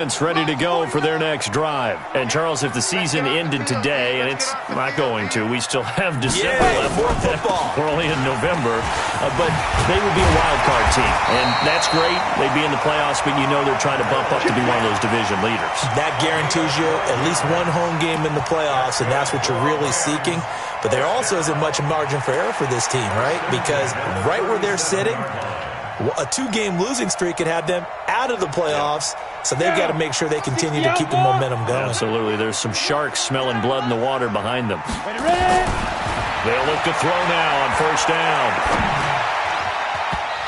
ready to go for their next drive. And, Charles, if the season ended today, and it's not going to, we still have December left. More football. We're only in November. But they would be a wild card team. And that's great. They'd be in the playoffs, but you know they're trying to bump up to be one of those division leaders. That guarantees you at least one home game in the playoffs, and that's what you're really seeking. But there also isn't much margin for error for this team, right? Because right where they're sitting, a 2-game losing streak could have them out of the playoffs. So they've got to make sure they continue to keep the momentum going. Absolutely. There's some sharks smelling blood in the water behind them. They'll look to throw now on first down.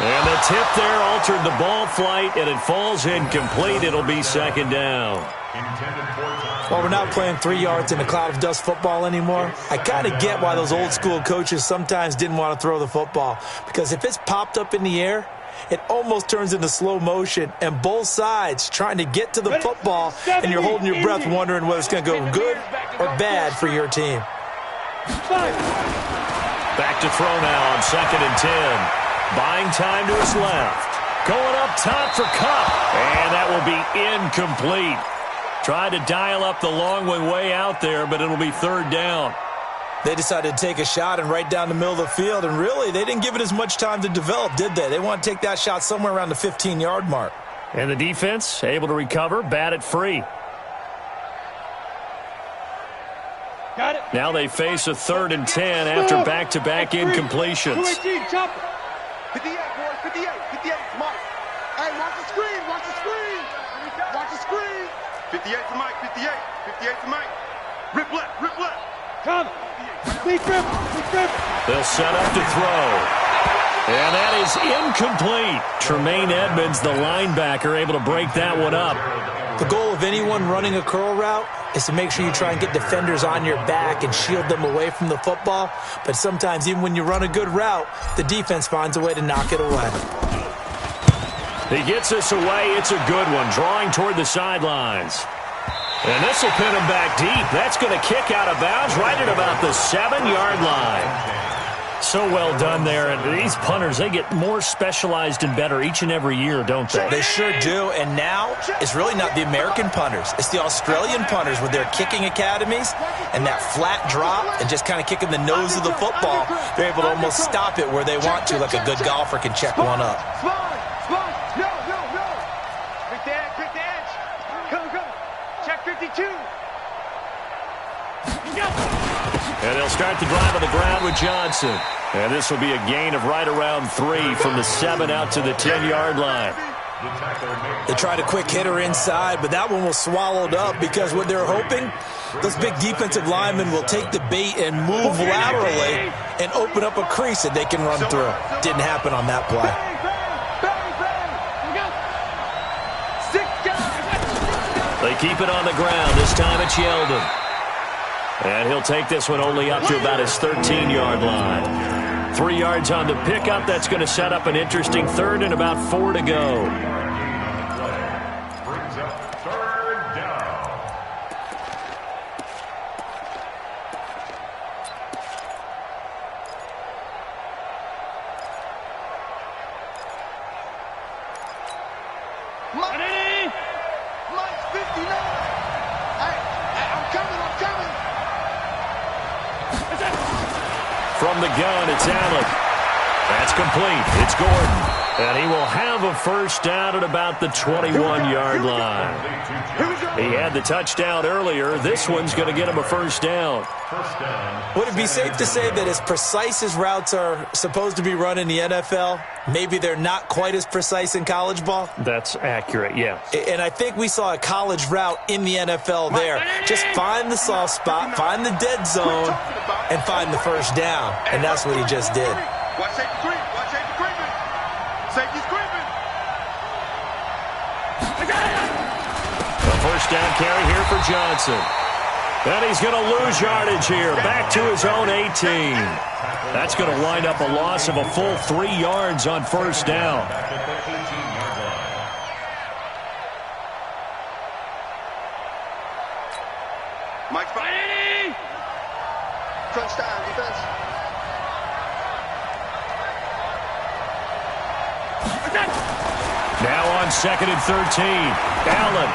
And the tip there altered the ball flight, and it falls incomplete. It'll be second down. Well, we're not playing 3 yards in a cloud of dust football anymore. I kind of get why those old school coaches sometimes didn't want to throw the football. Because if it's popped up in the air, it almost turns into slow motion, and both sides trying to get to the football, and you're holding your breath wondering whether it's going to go good or bad for your team. Back to throw now on 2nd and 10. Buying time to his left. Going up top for Cup, and that will be incomplete. Tried to dial up the long one way out there, but it'll be 3rd down. They decided to take a shot and right down the middle of the field, and really, they didn't give it as much time to develop, did they? They want to take that shot somewhere around the 15-yard mark. And the defense able to recover, bat it free. Got it. Now they face a 3rd and 10 after back-to-back incompletions. 58, boys, 58, 58, Mike. Hey, watch the screen, watch the screen. Watch the screen. 58 to Mike, 58, 58 to Mike. Rip left, rip left. Come. Big grip, big grip. They'll set up to throw. And that is incomplete. Tremaine Edmonds, the linebacker, able to break that one up. The goal of anyone running a curl route is to make sure you try and get defenders on your back and shield them away from the football. But sometimes, even when you run a good route, the defense finds a way to knock it away. He gets this away. It's a good one, drawing toward the sidelines. And this will pin him back deep. That's going to kick out of bounds right at about the 7-yard line. So well done there. And these punters, they get more specialized and better each and every year, don't they? They sure do. And now it's really not the American punters. It's the Australian punters with their kicking academies and that flat drop and just kind of kicking the nose of the football. They're able to almost stop it where they want to, like a good golfer can check one up. And they'll start the drive on the ground with Johnson. And this will be a gain of right around 3 from the 7 out to the 10-yard line. They tried a quick hitter inside, but that one was swallowed up because what they're hoping, those big defensive linemen will take the bait and move laterally and open up a crease that they can run through. Didn't happen on that play. They keep it on the ground. This time it's Yeldon. And he'll take this one only up to about his 13-yard line. 3 yards on the pickup. That's going to set up an interesting 3rd and about 4 to go. Brings up 3rd down. Mike's 59. Hey, I'm coming. From the gun, it's Allen. That's complete. It's Gordon. And he will have a first down at about the 21-yard line. He had the touchdown earlier. This one's going to get him a first down. Would it be safe to say that as precise as routes are supposed to be run in the NFL, maybe they're not quite as precise in college ball? That's accurate, yeah. And I think we saw a college route in the NFL there. Just find the soft spot, find the dead zone, and find the first down. And that's what he just did. Watch safety creep. Watch safety creeping. Safety's creeping. A first down carry here for Johnson. And he's going to lose yardage here. Back to his own 18. That's going to wind up a loss of a full 3 yards on first down. Mike's fighting. Crunch time, defense. Now on 2nd and 13. Allen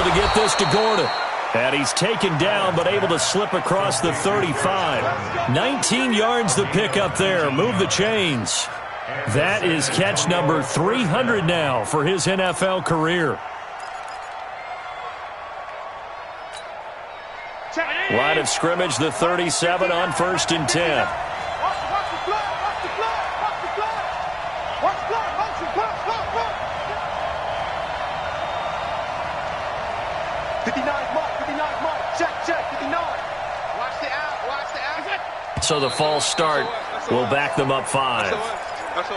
able to get this to Gordon. And he's taken down, but able to slip across the 35. 19 yards to pick up there. Move the chains. That is catch number 300 now for his NFL career. Line of scrimmage, the 37 on 1st and 10. So the false start will back them up 5.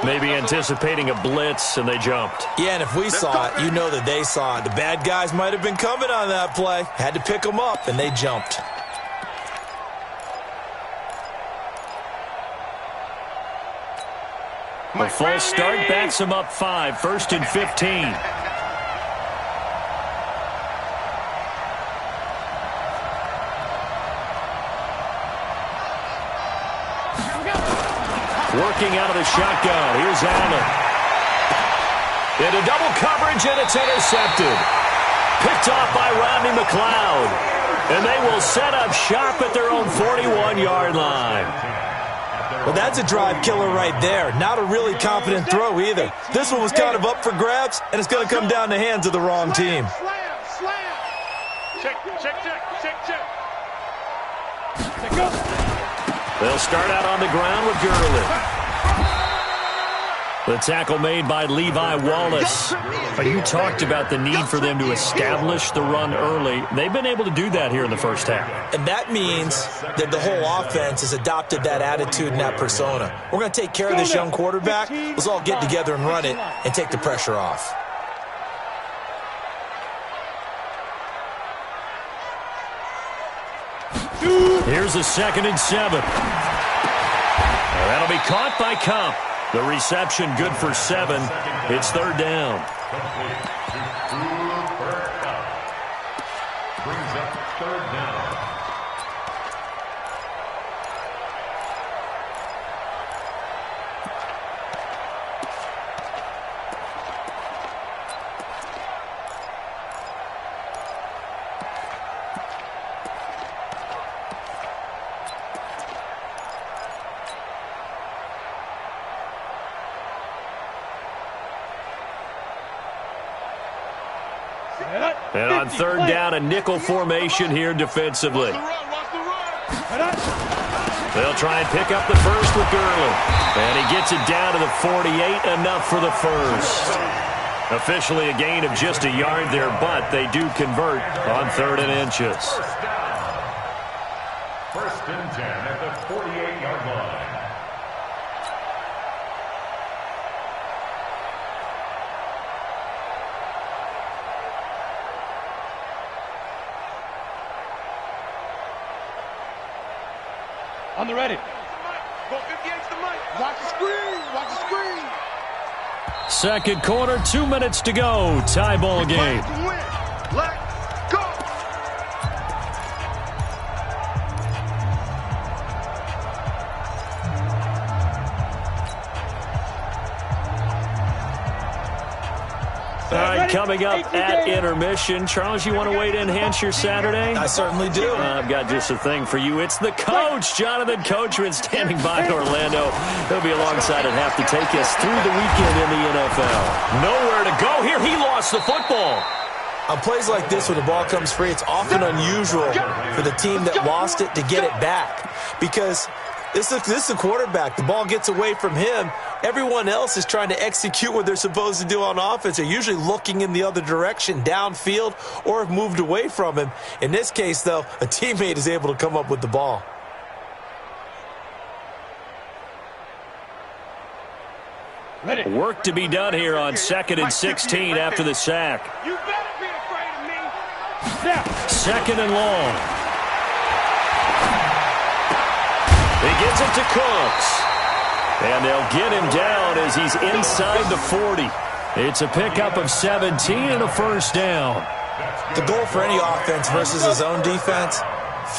Maybe anticipating a blitz, and they jumped. Yeah, and if we saw it, you know that they saw it. The bad guys might have been coming on that play. Had to pick them up, and they jumped. A false start backs them up 5. 1st and 15. Working out of the shotgun. Here's Allen. Into double coverage, and it's intercepted. Picked off by Rodney McLeod. And they will set up shop at their own 41-yard line. Well, that's a drive killer right there. Not a really confident throw either. This one was kind of up for grabs, and it's going to come down the hands of the wrong team. They'll start out on the ground with Gurley. The tackle made by Levi Wallace. You talked about the need for them to establish the run early. They've been able to do that here in the first half. And that means that the whole offense has adopted that attitude and that persona. We're going to take care of this young quarterback. Let's all get together and run it and take the pressure off. Here's a 2nd and 7. That'll be caught by Kump. The reception good for 7. It's 3rd down. Brings up 3rd down. And on 3rd down, a nickel formation here defensively. They'll try and pick up the first with Gurley. And he gets it down to the 48, enough for the first. Officially a gain of just a yard there, but they do convert on 3rd and inches. 1st and 10 at the 48-yard line. On the ready. Go 58 to Mike. Watch the screen. Watch the screen. 2nd quarter, 2 minutes to go. Tie ball game. Let's go. All right, coming up at intermission. Charles, you want to wait to enhance your Saturday? I certainly do. I've got just a thing for you. It's the coach, Jonathan Coachman, standing by in Orlando. He'll be alongside and have to take us through the weekend in the NFL. Nowhere to go here. He lost the football. On plays like this where the ball comes free, it's often unusual for the team that lost it to get it back. Because this is a quarterback. The ball gets away from him. Everyone else is trying to execute what they're supposed to do on offense. They're usually looking in the other direction, downfield, or have moved away from him. In this case, though, a teammate is able to come up with the ball. Ready. Work to be done here on 2nd and 16 after the sack. You better be afraid of me. 2nd and long. He gets it to Cooks. And they'll get him down as he's inside the 40. It's a pickup of 17 and a first down. The goal for any offense versus his own defense,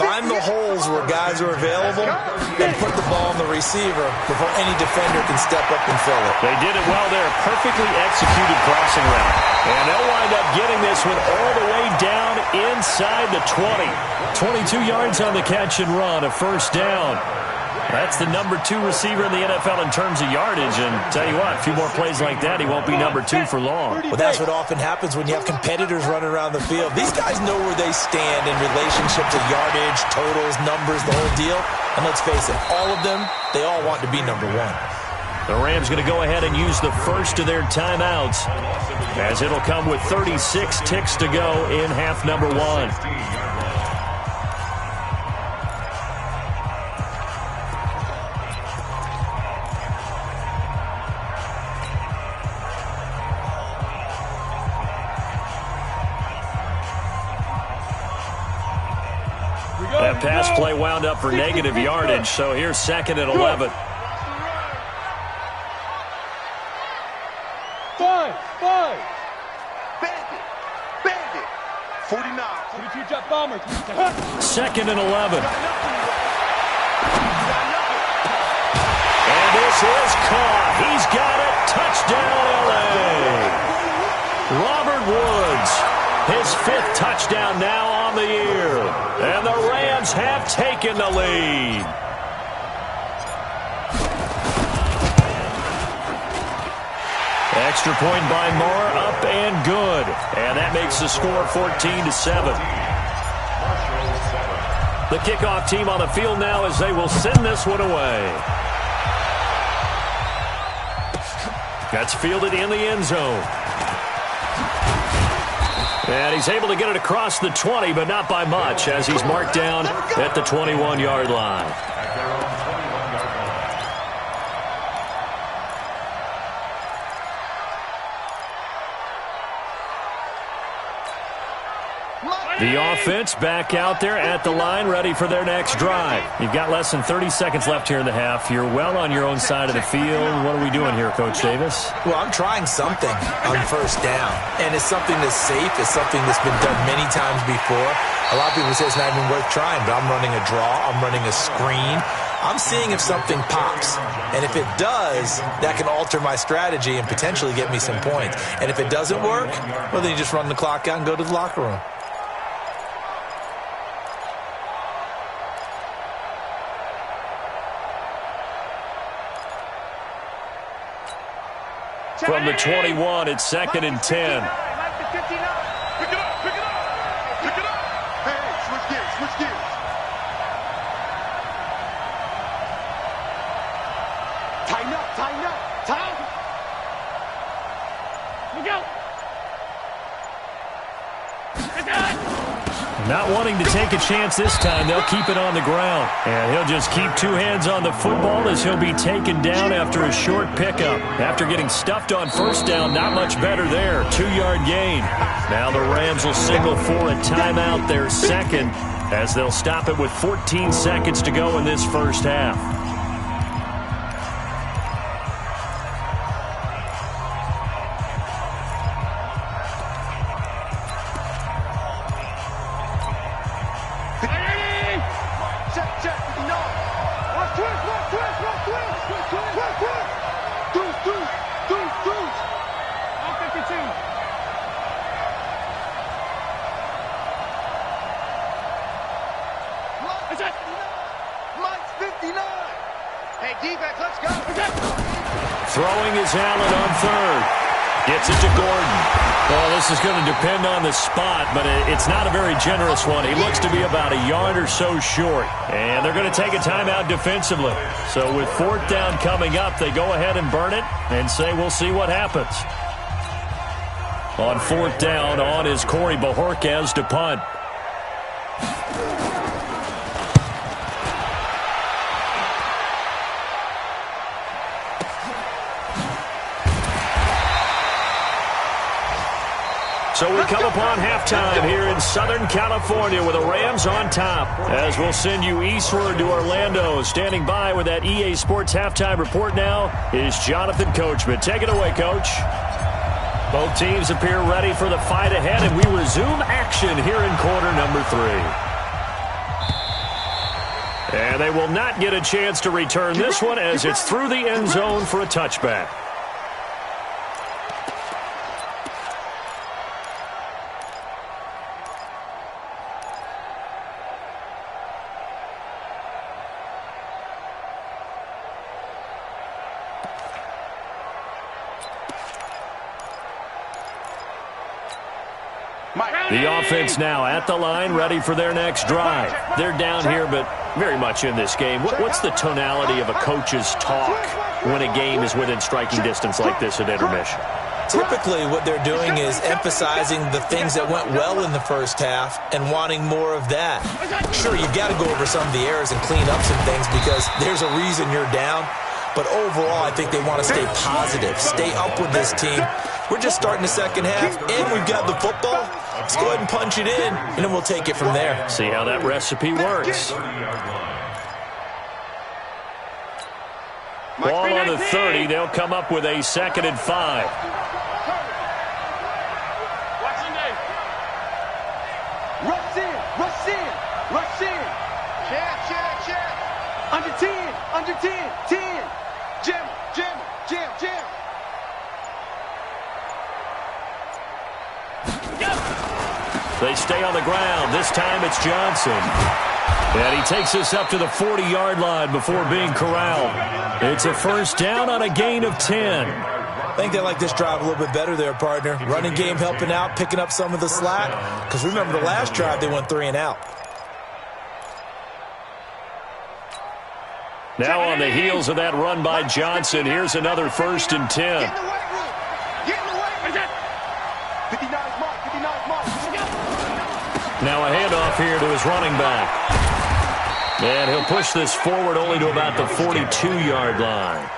find the holes where guys are available and put the ball on the receiver before any defender can step up and fill it. They did it well there. Perfectly executed crossing route. And they'll wind up getting this one all the way down inside the 20. 22 yards on the catch and run, a first down. That's the number 2 receiver in the NFL in terms of yardage. And tell you what, a few more plays like that, he won't be number 2 for long. Well, that's what often happens when you have competitors running around the field. These guys know where they stand in relationship to yardage, totals, numbers, the whole deal. And let's face it, all of them, they all want to be number 1. The Rams going to go ahead and use the first of their timeouts, as it'll come with 36 ticks to go in half number 1. That pass play wound up for negative yardage, so here's 2nd and 11. 5. Bandit. 49. 42 jet bombers. 2nd and 11. And this is caught. He's got it. Touchdown, L.A. Robert Woods, his 5th touchdown now on the year. And the Rams have taken the lead. Extra point by Moore, up and good. And that makes the score 14-7. The kickoff team on the field now as they will send this one away. That's fielded in the end zone. And he's able to get it across the 20, but not by much, as he's marked down at the 21-yard line. The offense back out there at the line, ready for their next drive. You've got less than 30 seconds left here in the half. You're well on your own side of the field. What are we doing here, Coach Davis? Well, I'm trying something on first down, and it's something that's safe. It's something that's been done many times before. A lot of people say it's not even worth trying, but I'm running a draw. I'm running a screen. I'm seeing if something pops, and if it does, that can alter my strategy and potentially get me some points. And if it doesn't work, well, then you just run the clock out and go to the locker room. From the 21, it's 2nd and 10. Pick it up. Hey, switch gears. Tighten up. Look out. Not wanting to take a chance this time, they'll keep it on the ground. And he'll just keep 2 hands on the football as he'll be taken down after a short pickup. After getting stuffed on first down, not much better there. 2-yard gain. Now the Rams will signal for a timeout, their 2nd, as they'll stop it with 14 seconds to go in this first half. Throwing is Allen on 3rd. Gets it to Gordon. Well, this is going to depend on the spot, but it's not a very generous one. He looks to be about a yard or so short. And they're going to take a timeout defensively. So with 4th down coming up, they go ahead and burn it and say we'll see what happens. On 4th down, on is Corey Bojorquez to punt. So we come upon halftime here in Southern California with the Rams on top. As we'll send you eastward to Orlando. Standing by with that EA Sports halftime report now is Jonathan Coachman. Take it away, Coach. Both teams appear ready for the fight ahead, and we resume action here in quarter number 3. And they will not get a chance to return this one as it's through the end zone for a touchback. The offense now at the line, ready for their next drive. They're down here, but very much in this game. What's the tonality of a coach's talk when a game is within striking distance like this at intermission? Typically, what they're doing is emphasizing the things that went well in the first half and wanting more of that. Sure, you've got to go over some of the errors and clean up some things because there's a reason you're down. But overall, I think they want to stay positive, stay up with this team. We're just starting the second half, and we've got the football. Let's go ahead and punch it in, and then we'll take it from there. See how that recipe works. Ball on the 30. They'll come up with a 2nd and 5. Rush in, rush in, rush in. Check. Under 10, 10. Jam. They stay on the ground. This time it's Johnson. And he takes us up to the 40-yard line before being corralled. It's a first down on a gain of 10. I think they like this drive a little bit better there, partner. Running game helping out, picking up some of the slack. Because remember, the last drive, they went 3 and out. Now on the heels of that run by Johnson, here's another 1st and 10. Get in the weight room. 59's mark. Now a handoff here to his running back. And he'll push this forward only to about the 42-yard line.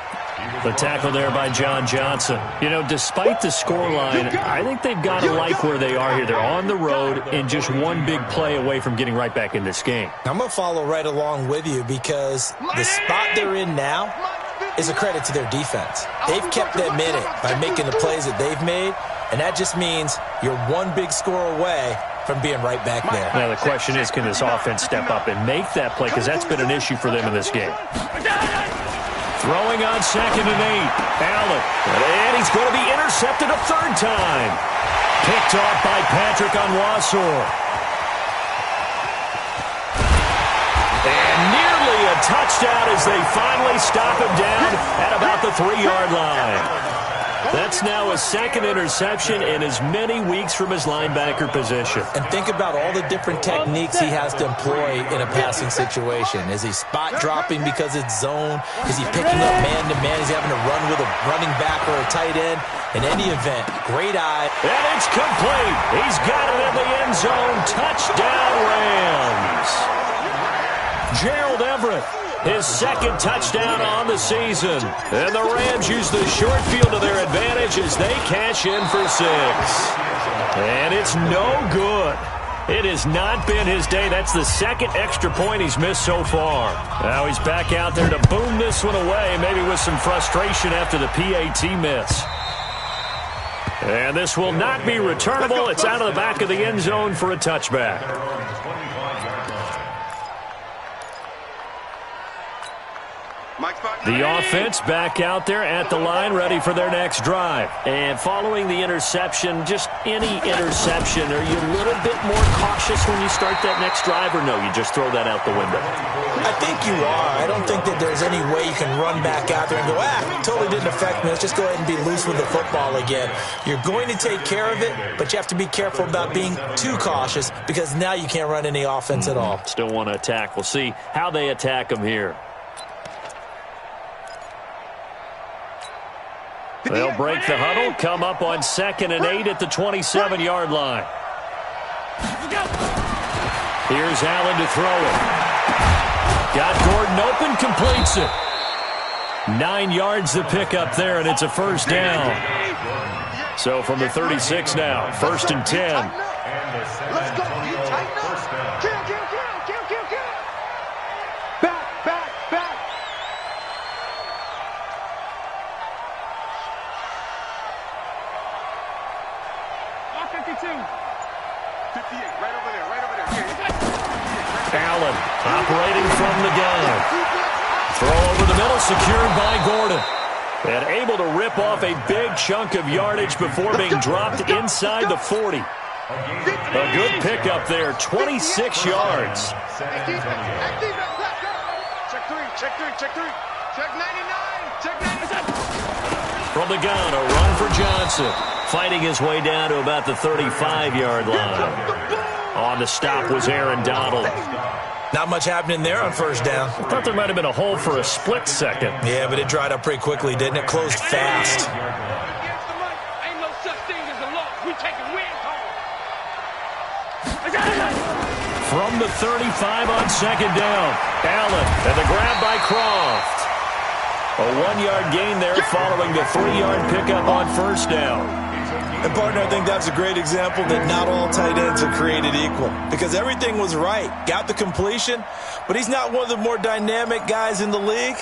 The tackle there by John Johnson. You know, despite the scoreline, I think they've got to like where they are here. They're on the road and just one big play away from getting right back in this game. I'm going to follow right along with you because the spot they're in now is a credit to their defense. They've kept them in it by making the plays that they've made, and that just means you're one big score away from being right back there. Now the question is, can this offense step up and make that play? Because that's been an issue for them in this game. Throwing on 2nd and 8. Allen. And he's going to be intercepted a 3rd time. Picked off by Patrick Onwuasor. And nearly a touchdown as they finally stop him down at about the 3-yard line. That's now a 2nd interception in as many weeks from his linebacker position. And think about all the different techniques he has to employ in a passing situation. Is he spot dropping because it's zone? Is he picking up man-to-man? He's having to run with a running back or a tight end? In any event, great eye. And it's complete. He's got it in the end zone. Touchdown, Rams. Gerald Everett, his 2nd touchdown on the season. And the Rams use the short field to their advantage as they cash in for 6. And it's no good. It has not been his day. That's the 2nd extra point he's missed so far. Now he's back out there to boom this one away, maybe with some frustration after the PAT miss. And this will not be returnable. It's out of the back of the end zone for a touchback. The offense back out there at the line, ready for their next drive. And following the interception, just any interception, are you a little bit more cautious when you start that next drive, or no, you just throw that out the window? I think you are. I don't think that there's any way you can run back out there and go, totally didn't affect me. Let's just go ahead and be loose with the football again. You're going to take care of it, but you have to be careful about being too cautious because now you can't run any offense at all. Still want to attack. We'll see how they attack them here. They'll break the huddle, come up on 2nd and 8 at the 27-yard line. Here's Allen to throw it. Got Gordon open, completes it. 9 yards to pick up there, and it's a first down. So from the 36 now, 1st and 10. Let's go. You tighten up. Kill. Back. 58, right over there. Allen operating from the gun. Throw over the middle, secured by Gordon. And able to rip off a big chunk of yardage before being dropped inside the 40. A good pickup there, 26 yards. Check 3. Check 99. From the gun, a run for Johnson. fighting his way down to about the 35-yard line. On the stop was Aaron Donald. Not much happening there on first down. I thought there might have been a hole for a split second. Yeah, but it dried up pretty quickly, didn't it? Closed fast. Ain't no such thing as a loss. We taking wins home. From the 35 on second down, Allen, and the grab by Croft. A 1-yard gain there following the 3-yard pickup on first down. And, partner, I think that's a great example that not all tight ends are created equal. Because everything was right. Got the completion, but he's not one of the more dynamic guys in the league.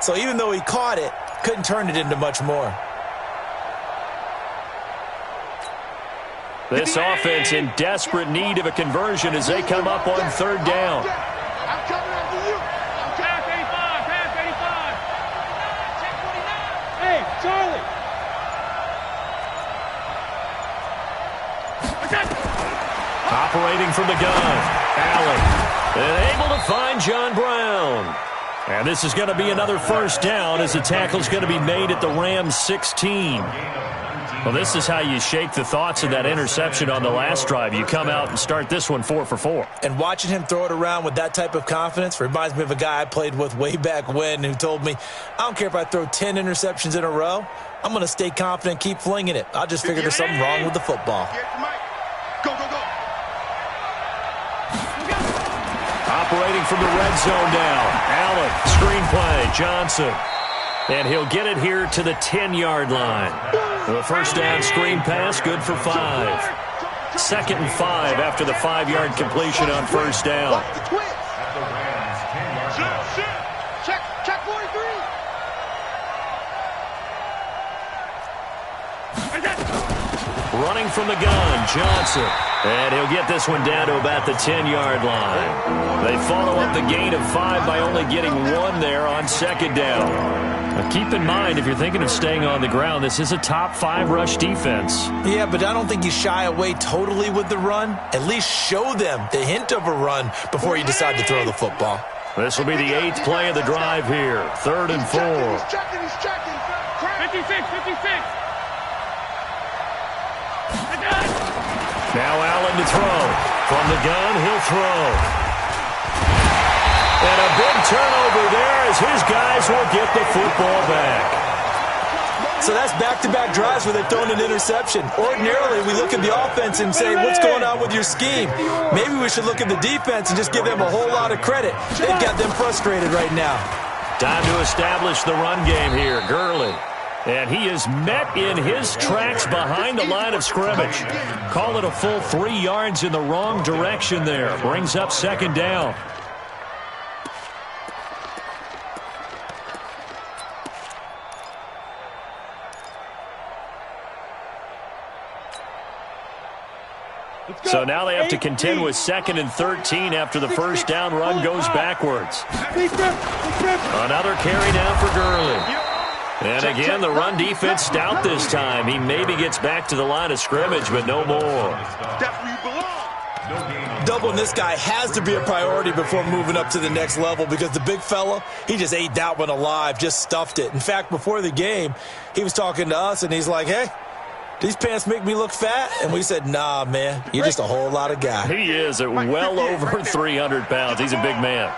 So even though he caught it, couldn't turn it into much more. This offense in desperate need of a conversion as they come up on third down. I'm coming after you. Pass 85, pass 85. Hey, Charlie. Operating from the gun, Allen, and able to find John Brown. And this is going to be another first down as the tackle's going to be made at the Rams 16. Well, this is how you shake the thoughts of that interception on the last drive. You come out and start this one 4 for 4. And watching him throw it around with that type of confidence reminds me of a guy I played with way back when who told me, I don't care if I throw 10 interceptions in a row. I'm going to stay confident, keep flinging it. I just figured there's something wrong with the football. Go, go, go. Operating from the red zone now. Allen, screenplay, Johnson. And he'll get it here to the 10-yard line. The first down screen pass, good for 5. 2nd and 5 after the 5-yard completion on first down. Watch the twist. Check 43. Running from the gun, Johnson. And he'll get this one down to about the 10-yard line. They follow up the gain of 5 by only getting 1 there on second down. Now keep in mind, if you're thinking of staying on the ground, this is a top 5 rush defense. Yeah, but I don't think you shy away totally with the run. At least show them the hint of a run before you decide to throw the football. This will be the 8th play of the drive here. 3rd and 4. He's checking. 56, 56. Now Allen to throw. From the gun, he'll throw. And a big turnover there as his guys will get the football back. So that's back-to-back drives where they've thrown an interception. Ordinarily, we look at the offense and say, what's going on with your scheme? Maybe we should look at the defense and just give them a whole lot of credit. They've got them frustrated right now. Time to establish the run game here. Gurley. And he is met in his tracks behind the line of scrimmage. Call it a full 3 yards in the wrong direction there. Brings up second down. So now they have to contend with 2nd and 13 after the first down run goes backwards. Another carry down for Gurley. And again, the run defense stout this time. He maybe gets back to the line of scrimmage, but no more. Doubling this guy has to be a priority before moving up to the next level because the big fella, he just ate that one alive, just stuffed it. In fact, before the game, he was talking to us, and he's like, hey, these pants make me look fat? And we said, nah, man, you're just a whole lot of guy. He is at well over 300 pounds. He's a big man.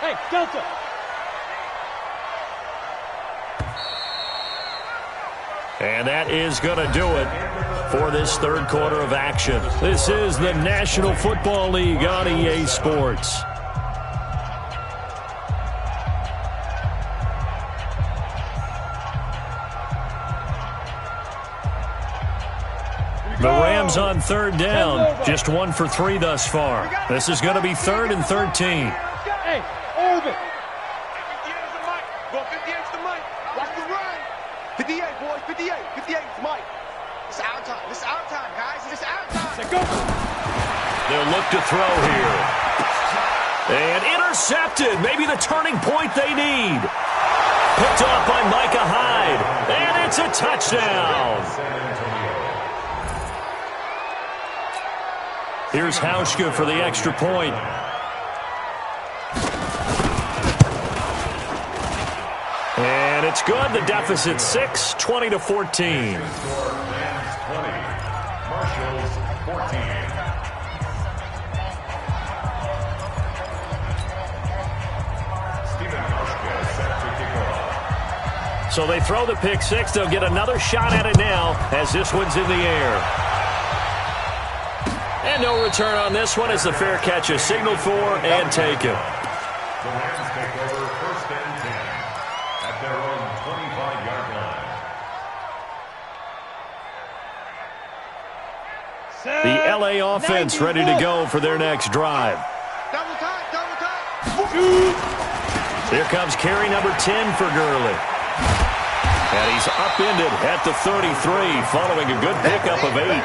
Hey, Delta. And that is going to do it for this third quarter of action. This is the National Football League on EA Sports. The Rams on third down, just 1 for 3 thus far. This is going to be 3rd and 13. Hey, orbit. 58's the mic. Watch the run. 58, boys. 58. 58's Mike. It's our time. This is our time, guys. It's our time. Say go. They'll look to throw here. And intercepted. Maybe the turning point they need. Picked off by Micah Hyde. And it's a touchdown. Here's Hauschka for the extra point. And it's It's good. The deficit 6, 20-14. Marshall's 14. So they throw the pick six. They'll get another shot at it now as this one's in the air. And no return on this one as the fair catch is signaled for and taken. The Rams take over 1st and 10 at their own 25-yard line. The LA offense ready to go for their next drive. Double time, double time. Here comes carry number 10 for Gurley. And he's upended at the 33 following a good pickup of 8.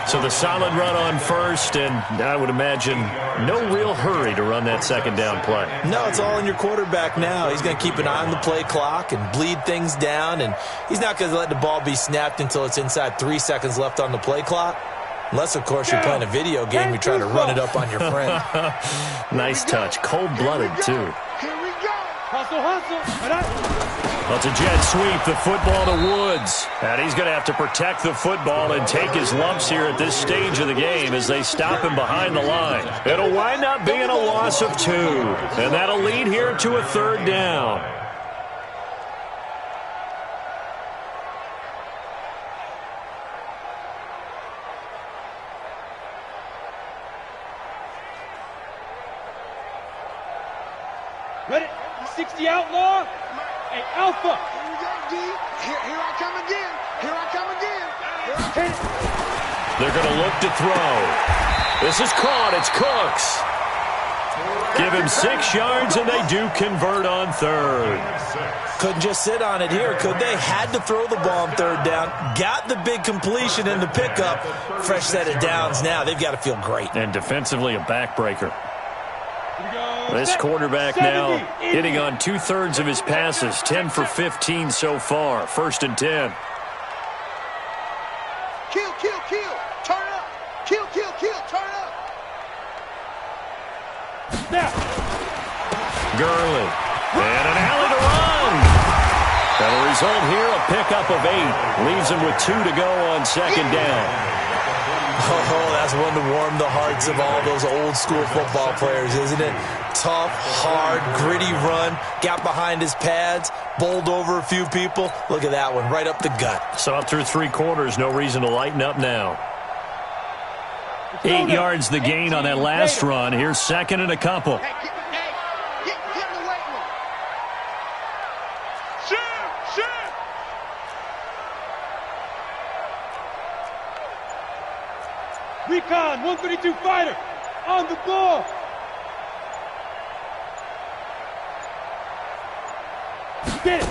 So the solid run on first, and I would imagine no real hurry to run that second down play. No, it's all in your quarterback now. He's going to keep an eye on the play clock and bleed things down, and he's not going to let the ball be snapped until it's inside 3 seconds left on the play clock. Unless, of course, you're playing a video game, you're trying to run it up on your friend. Nice touch. Cold-blooded, too. Here we go. Hustle, hustle. Well, it's a jet sweep, the football to Woods. And he's going to have to protect the football and take his lumps here at this stage of the game as they stop him behind the line. It'll wind up being a loss of 2. And that'll lead here to a 3rd down. Ready? 60 outlaw. Hey, Alpha. Here we go, D. Here I come again. Here I come again. They're going to look to throw. This is caught. It's Cooks. Give him 6 yards, and they do convert on 3rd. Couldn't just sit on it here, could they? Had to throw the ball on 3rd down. Got the big completion in the pickup. Fresh set of downs now. They've got to feel great. And defensively, a backbreaker. This quarterback now hitting on 2/3 of his passes, 10 for 15 so far. 1st and 10. Kill, kill, kill. Turn up. Kill, kill, kill. Turn up. Now. Gurley. And an alley to run. That'll result here, a pickup of 8. Leaves him with 2 to go on 2nd down. Oh, that's one to warm the hearts of all those old school football players, isn't it? Tough, hard, gritty run. Got behind his pads, bowled over a few people. Look at that one, right up the gut. So up through 3 quarters, no reason to lighten up now. 8 yards the gain on that last run. Here's 2nd and a couple. Hey, get in the weight room. Shoot. Recon, 132 fighter. On the ball. Get it.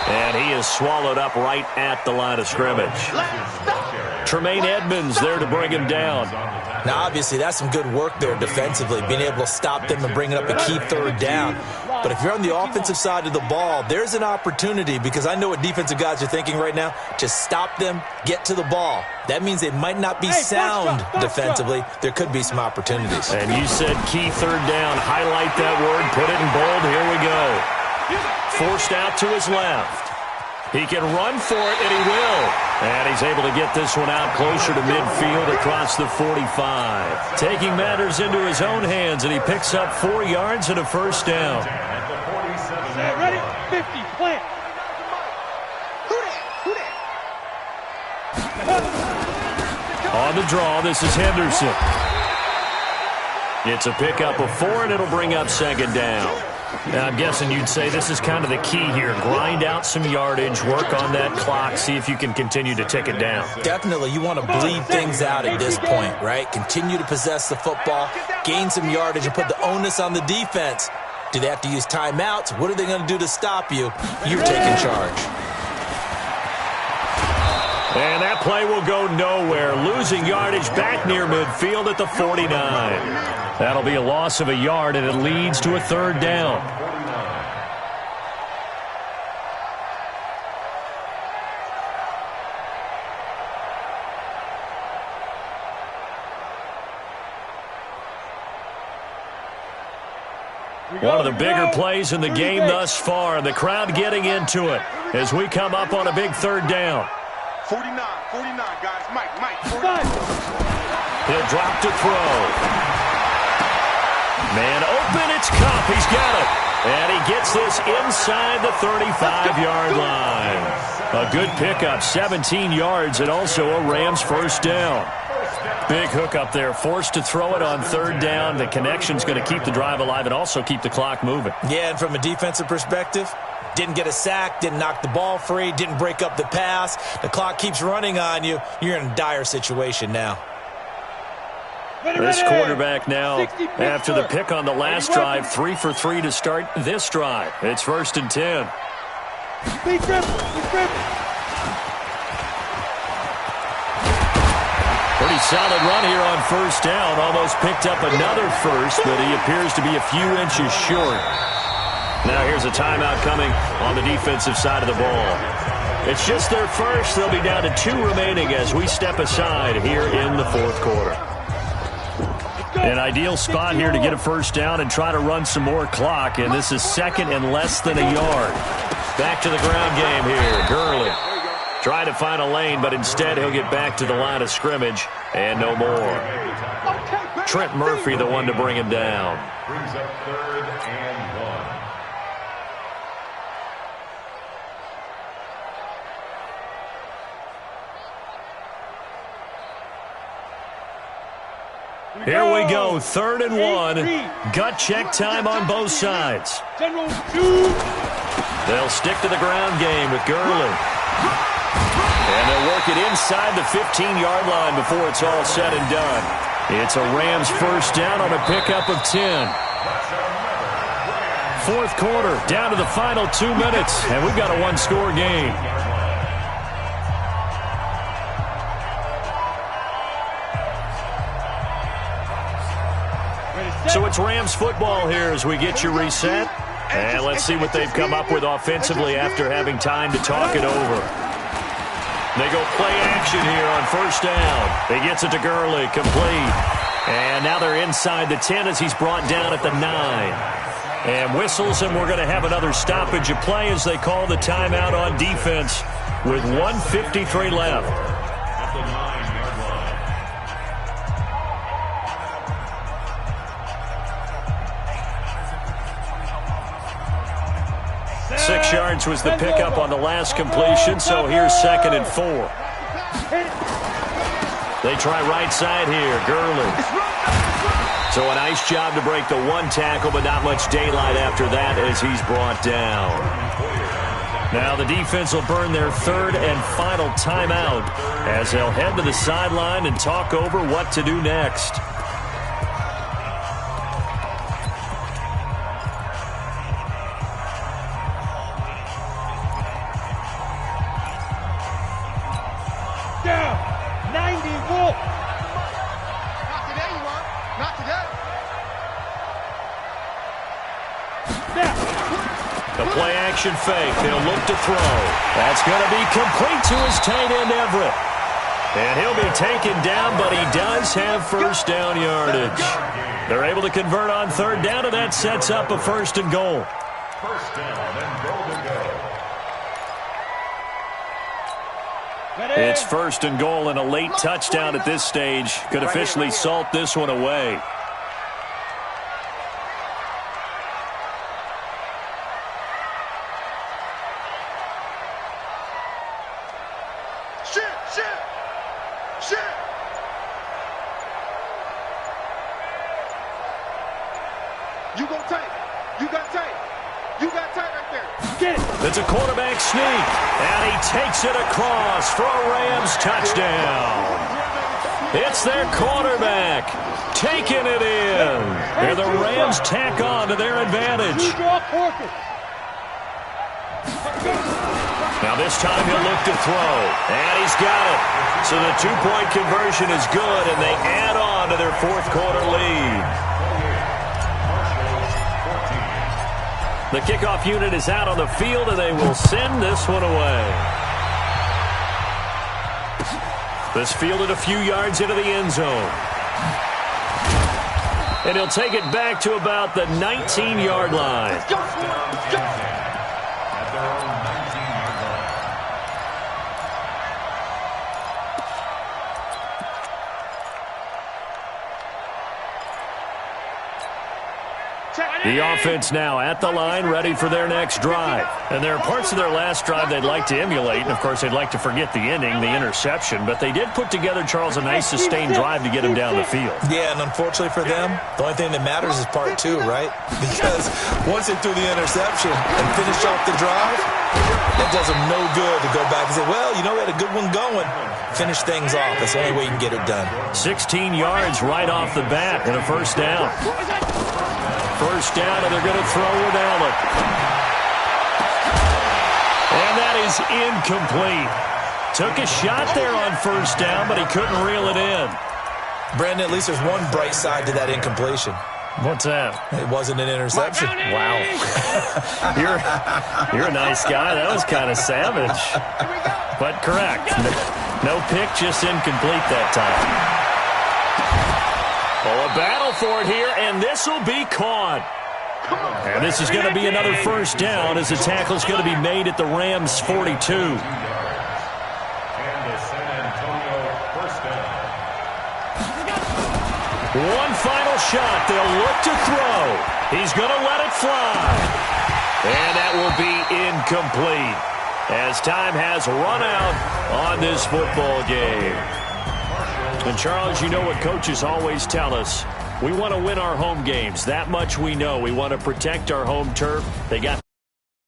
And he is swallowed up right at the line of scrimmage. Tremaine Edmonds there to bring him down. Now, obviously, that's some good work there defensively, being able to stop them and bringing up a key 3rd down. But if you're on the offensive side of the ball, there's an opportunity, because I know what defensive guys are thinking right now. Just stop them, get to the ball. That means they might not be sound defensively. There could be some opportunities. And you said key 3rd down. Highlight that word. Put it in bold. Here we go. Forced out to his left. He can run for it, and he will. And he's able to get this one out closer to midfield across the 45. Taking matters into his own hands, and he picks up 4 yards and a 1st down. Ready? 50, plant. Who that? On the draw, this is Henderson. It's a pickup of 4, and it'll bring up 2nd down. Now, I'm guessing you'd say this is kind of the key here. Grind out some yardage, work on that clock, see if you can continue to tick it down. Definitely, you want to bleed things out at this point, right? Continue to possess the football, gain some yardage, and put the onus on the defense. Do they have to use timeouts? What are they going to do to stop you? You're taking charge. And that play will go nowhere. Losing yardage back near midfield at the 49. That'll be a loss of a yard, and it leads to a 3rd down. One of the bigger plays in the game thus far, and the crowd getting into it as we come up on a big third down. 49, guys. Mike. 5. He'll drop to throw. Man open, it's Cup. He's got it. And he gets this inside the 35-yard line. A good pickup, 17 yards, and also a Rams first down. Big hook up there, forced to throw it on third down. The connection's going to keep the drive alive and also keep the clock moving. Yeah, and from a defensive perspective, didn't get a sack, didn't knock the ball free, didn't break up the pass. The clock keeps running on you. You're in a dire situation now. This quarterback now, after the pick on the last drive, 3 for 3 to start this drive. It's 1st and 10. Big grip. Pretty solid run here on first down. Almost picked up another first, but he appears to be a few inches short. Now here's a timeout coming on the defensive side of the ball. It's just their first. They'll be down to 2 remaining as we step aside here in the fourth quarter. An ideal spot here to get a first down and try to run some more clock, and this is 2nd and less than a yard. Back to the ground game here. Gurley trying to find a lane, but instead he'll get back to the line of scrimmage and no more. Trent Murphy, the one to bring him down. Brings up 3rd and 1. Here we go, 3rd and 1. Gut check time on both sides. They'll stick to the ground game with Gurley. And they'll work it inside the 15-yard line before it's all said and done. It's a Rams first down on a pickup of 10. Fourth quarter, down to the final 2 minutes, and we've got a one-score game. So it's Rams football here as we get you reset. And let's see what they've come up with offensively after having time to talk it over. They go play action here on first down. He gets it to Gurley, complete. And now they're inside the 10 as he's brought down at the 9. And whistles, and we're going to have another stoppage of play as they call the timeout on defense with 1:53 left. At the 9-yard line. 6 yards was the pickup on the last completion, so here's 2nd and 4. They try right side here, Gurley. So a nice job to break the one tackle, but not much daylight after that as he's brought down. Now the defense will burn their 3rd and final timeout as they'll head to the sideline and talk over what to do next. Action fake. They'll look to throw. That's going to be complete to his tight end, Everett. And he'll be taken down, but he does have first down yardage. They're able to convert on third down, and that sets up a 1st and goal. First down and goal to go. It's 1st and goal, and a late touchdown at this stage could officially salt this one away. It's a quarterback sneak, and he takes it across for a Rams touchdown. It's their quarterback taking it in. And the Rams tack on to their advantage. Now this time he'll look to throw, and he's got it. So the 2-point conversion is good, and they add on to their fourth quarter lead. The kickoff unit is out on the field, and they will send this one away. This fielded a few yards into the end zone. And he'll take it back to about the 19-yard line. At their own 19-yard line. The offense now at the line, ready for their next drive. And there are parts of their last drive they'd like to emulate, and, of course, they'd like to forget the ending, the interception. But they did put together, Charles, a nice sustained drive to get him down the field. Yeah, and unfortunately for them, the only thing that matters is part two, right? Because once they threw the interception and finished off the drive, that does them no good to go back and say, well, you know, we had a good one going. Finish things off. That's the only way you can get it done. 16 yards right off the bat and a first down. First down, and they're going to throw with Allen. And that is incomplete. Took a shot there on first down, but he couldn't reel it in. Brandon, at least there's one bright side to that incompletion. What's that? It wasn't an interception. Wow. You're a nice guy. That was kind of savage. But correct. No pick, just incomplete that time. Oh, a battle for it here, and this will be caught. And this is going to be another first down as the tackle's going to be made at the Rams' 42. And the San Antonio first down. One final shot. They'll look to throw. He's going to let it fly. And that will be incomplete as time has run out on this football game. And, Charles, you know what coaches always tell us. We want to win our home games. That much we know. We want to protect our home turf. They got